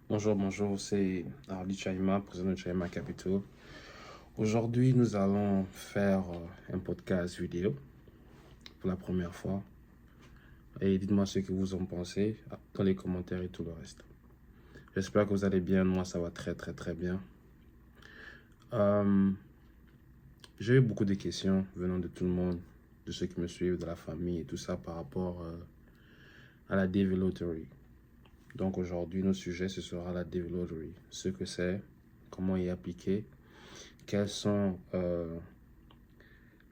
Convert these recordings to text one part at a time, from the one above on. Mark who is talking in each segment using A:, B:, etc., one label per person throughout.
A: Bonjour, c'est Arlie Chaima, président de Chaima Capital. Aujourd'hui, nous allons faire un podcast vidéo pour la première fois. Et dites-moi ce que vous en pensez dans les commentaires et tout le reste. J'espère que vous allez bien. Moi, ça va très bien. Euh, j'ai eu beaucoup de questions venant de tout le monde, de ceux qui me suivent, de la famille et tout ça par rapport à la DV Lottery. Donc aujourd'hui, notre sujet, ce sera la DV Lottery. Ce que c'est, comment y appliquer, quelles sont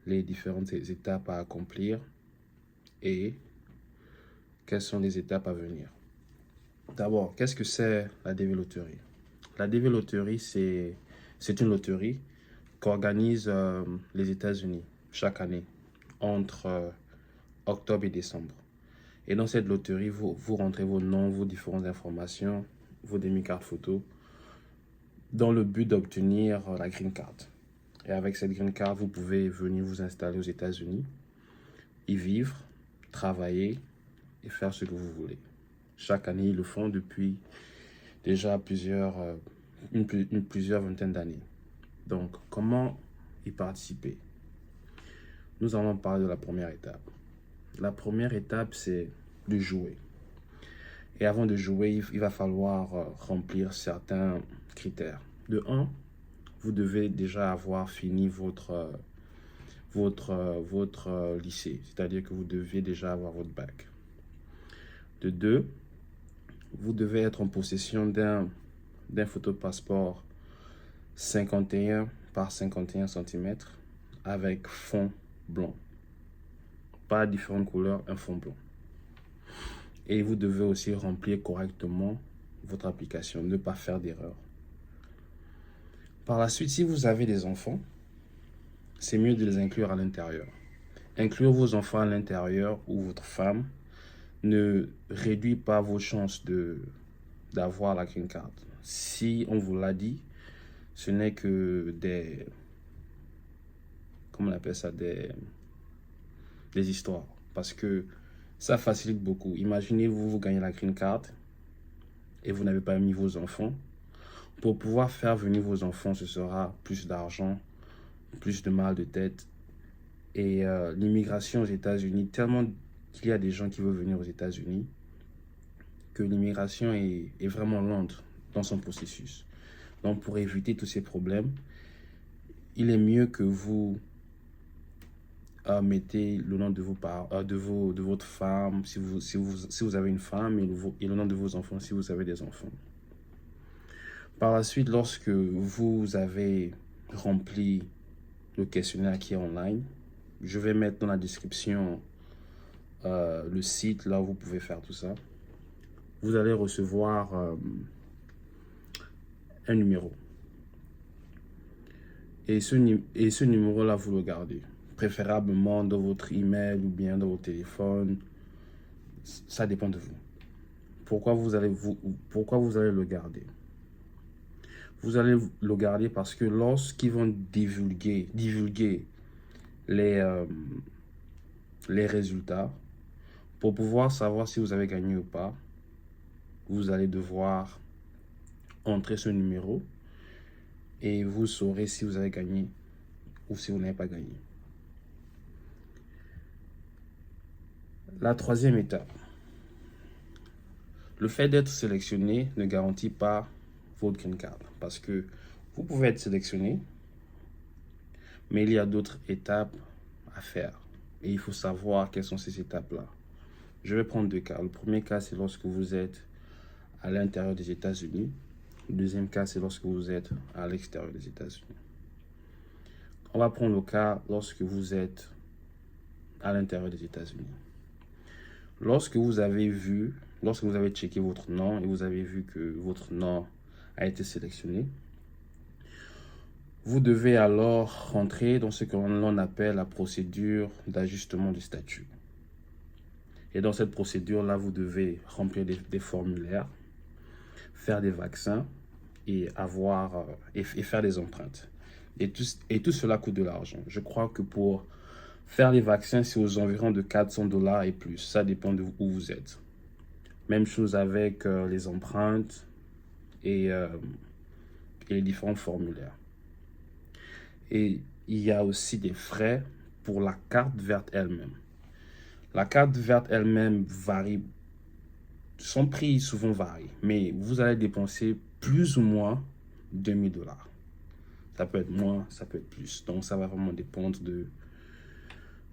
A: les différentes étapes à accomplir et quelles sont les étapes à venir. D'abord, qu'est-ce que c'est la DV Loterie? La DV Loterie, c'est une loterie qu'organisent les États-Unis chaque année entre octobre et décembre. Et dans cette loterie, vous rentrez vos noms, vos différentes informations, vos demi-cartes photos dans le but d'obtenir la green card. Et avec cette green card, vous pouvez venir vous installer aux États-Unis, y vivre, travailler et faire ce que vous voulez. Chaque année, ils le font depuis déjà plusieurs vingtaine d'années. Donc, comment y participer? Nous allons parler de la première étape. La première étape, c'est de jouer. Et avant de jouer, il va falloir remplir certains critères. De un, vous devez déjà avoir fini votre lycée, c'est-à-dire que vous deviez déjà avoir votre bac. De deux, vous devez être en possession d'un photopasseport 51 par 51 cm avec fond blanc. Pas différentes couleurs, un fond blanc. Et vous devez aussi remplir correctement votre application, ne pas faire d'erreur. Par la suite, si vous avez des enfants, c'est mieux de les inclure à l'intérieur. Inclure vos enfants à l'intérieur ou votre femme ne réduit pas vos chances d'avoir la green card. Si on vous l'a dit, ce n'est que comment on appelle ça, des histoires. Parce que ça facilite beaucoup. Imaginez, vous gagnez la green card et vous n'avez pas mis vos enfants. Pour pouvoir faire venir vos enfants, ce sera plus d'argent, plus de mal de tête. Et l'immigration aux États-Unis, tellement qu'il y a des gens qui veulent venir aux États-Unis, que l'immigration est vraiment lente dans son processus. Donc, pour éviter tous ces problèmes, il est mieux que vous mettez le nom de votre femme, si vous avez une femme, et le nom de vos enfants, si vous avez des enfants. Par la suite, lorsque vous avez rempli le questionnaire qui est online, je vais mettre dans la description le site là où vous pouvez faire tout ça. Vous allez recevoir un numéro. Et ce numéro-là, vous le gardez. Préférablement dans votre email ou bien dans votre téléphone. Ça dépend de vous. Pourquoi vous allez le garder? Vous allez le garder parce que lorsqu'ils vont divulguer les résultats, pour pouvoir savoir si vous avez gagné ou pas, vous allez devoir entrer ce numéro et vous saurez si vous avez gagné ou si vous n'avez pas gagné. La troisième étape. Le fait d'être sélectionné ne garantit pas votre green card parce que vous pouvez être sélectionné, mais il y a d'autres étapes à faire et il faut savoir quelles sont ces étapes-là. Je vais prendre deux cas. Le premier cas, c'est lorsque vous êtes à l'intérieur des États-Unis. Le deuxième cas, c'est lorsque vous êtes à l'extérieur des États-Unis. On va prendre le cas lorsque vous êtes à l'intérieur des États-Unis. Lorsque vous avez checké votre nom et vous avez vu que votre nom a été sélectionné, vous devez alors rentrer dans ce que l'on appelle la procédure d'ajustement de statut. Et dans cette procédure-là, vous devez remplir des formulaires, faire des vaccins et faire des empreintes. Et tout cela coûte de l'argent. Je crois que pour faire les vaccins, c'est aux environs de $400 et plus. Ça dépend de où vous êtes. Même chose avec les empreintes. et les différents formulaires. Et il y a aussi des frais pour la carte verte elle-même. La carte verte elle-même varie, son prix souvent varie, mais vous allez dépenser plus ou moins 2000 $. Ça peut être moins, ça peut être plus. Donc ça va vraiment dépendre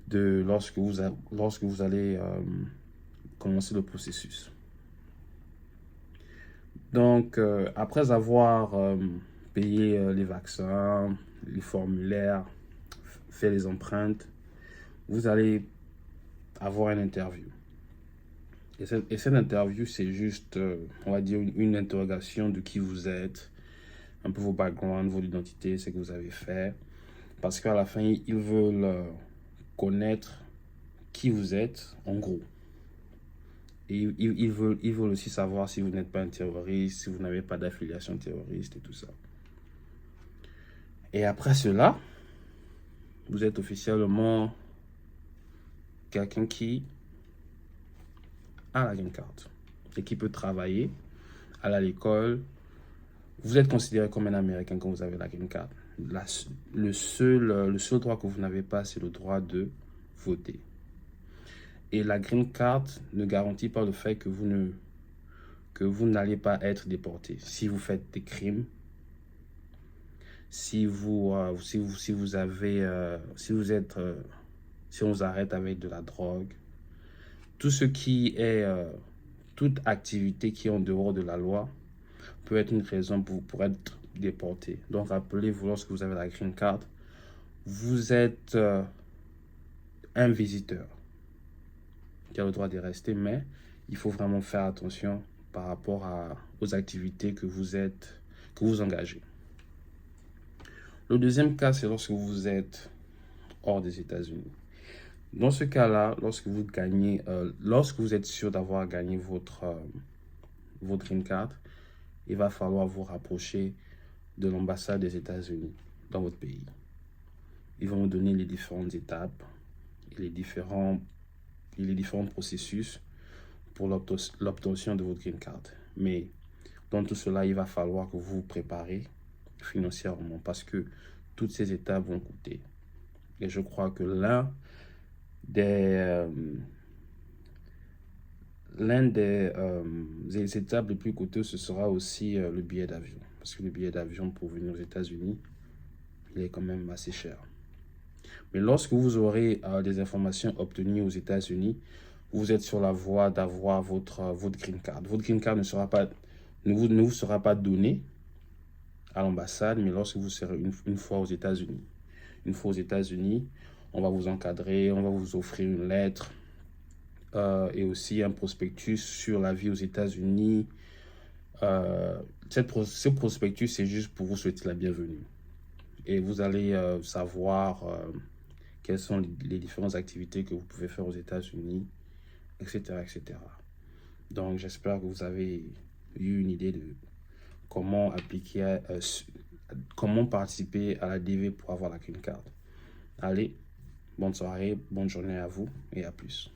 A: de lorsque vous allez commencer le processus. Donc après avoir payé les vaccins, les formulaires, fait les empreintes, vous allez avoir une interview. Et cette interview, c'est juste, on va dire, une interrogation de qui vous êtes, un peu vos backgrounds, votre identité, ce que vous avez fait. Parce qu'à la fin, ils veulent connaître qui vous êtes, en gros. Et ils veulent aussi savoir si vous n'êtes pas un terroriste, si vous n'avez pas d'affiliation terroriste et tout ça. Et après cela, vous êtes officiellement quelqu'un qui a la green card et qui peut travailler, aller à l'école. Vous êtes considéré comme un Américain quand vous avez la green card. Le seul droit que vous n'avez pas, c'est le droit de voter. Et la green card ne garantit pas le fait que vous n'allez pas être déporté. Si vous faites des crimes, si on vous arrête avec de la drogue, tout ce qui est, toute activité qui est en dehors de la loi peut être une raison pour être déporté. Donc rappelez-vous, lorsque vous avez la green card, vous êtes un visiteur qui a le droit de rester, mais il faut vraiment faire attention par rapport aux activités que vous engagez. Le deuxième cas, c'est lorsque vous êtes hors des États-Unis. Dans ce cas-là, lorsque vous êtes sûr d'avoir gagné votre green card, il va falloir vous rapprocher de l'ambassade des États-Unis dans votre pays. Ils vont vous donner les différentes étapes et les différents processus pour l'obtention de votre green card. Mais dans tout cela, il va falloir que vous vous préparez financièrement parce que toutes ces étapes vont coûter. Et je crois que l'un des étapes les plus coûteuses, ce sera aussi le billet d'avion. Parce que le billet d'avion pour venir aux États-Unis, il est quand même assez cher. Mais lorsque vous aurez des informations obtenues aux États-Unis, vous êtes sur la voie d'avoir votre green card. Votre green card ne vous sera pas donné à l'ambassade, mais lorsque vous serez une fois aux États-Unis. Une fois aux États-Unis, on va vous encadrer, on va vous offrir une lettre et aussi un prospectus sur la vie aux États-Unis. Ce prospectus, c'est juste pour vous souhaiter la bienvenue. Et vous allez savoir quelles sont les différentes activités que vous pouvez faire aux États-Unis, etc., etc. Donc, j'espère que vous avez eu une idée de comment comment participer à la DV pour avoir la green card. Allez, bonne soirée, bonne journée à vous et à plus.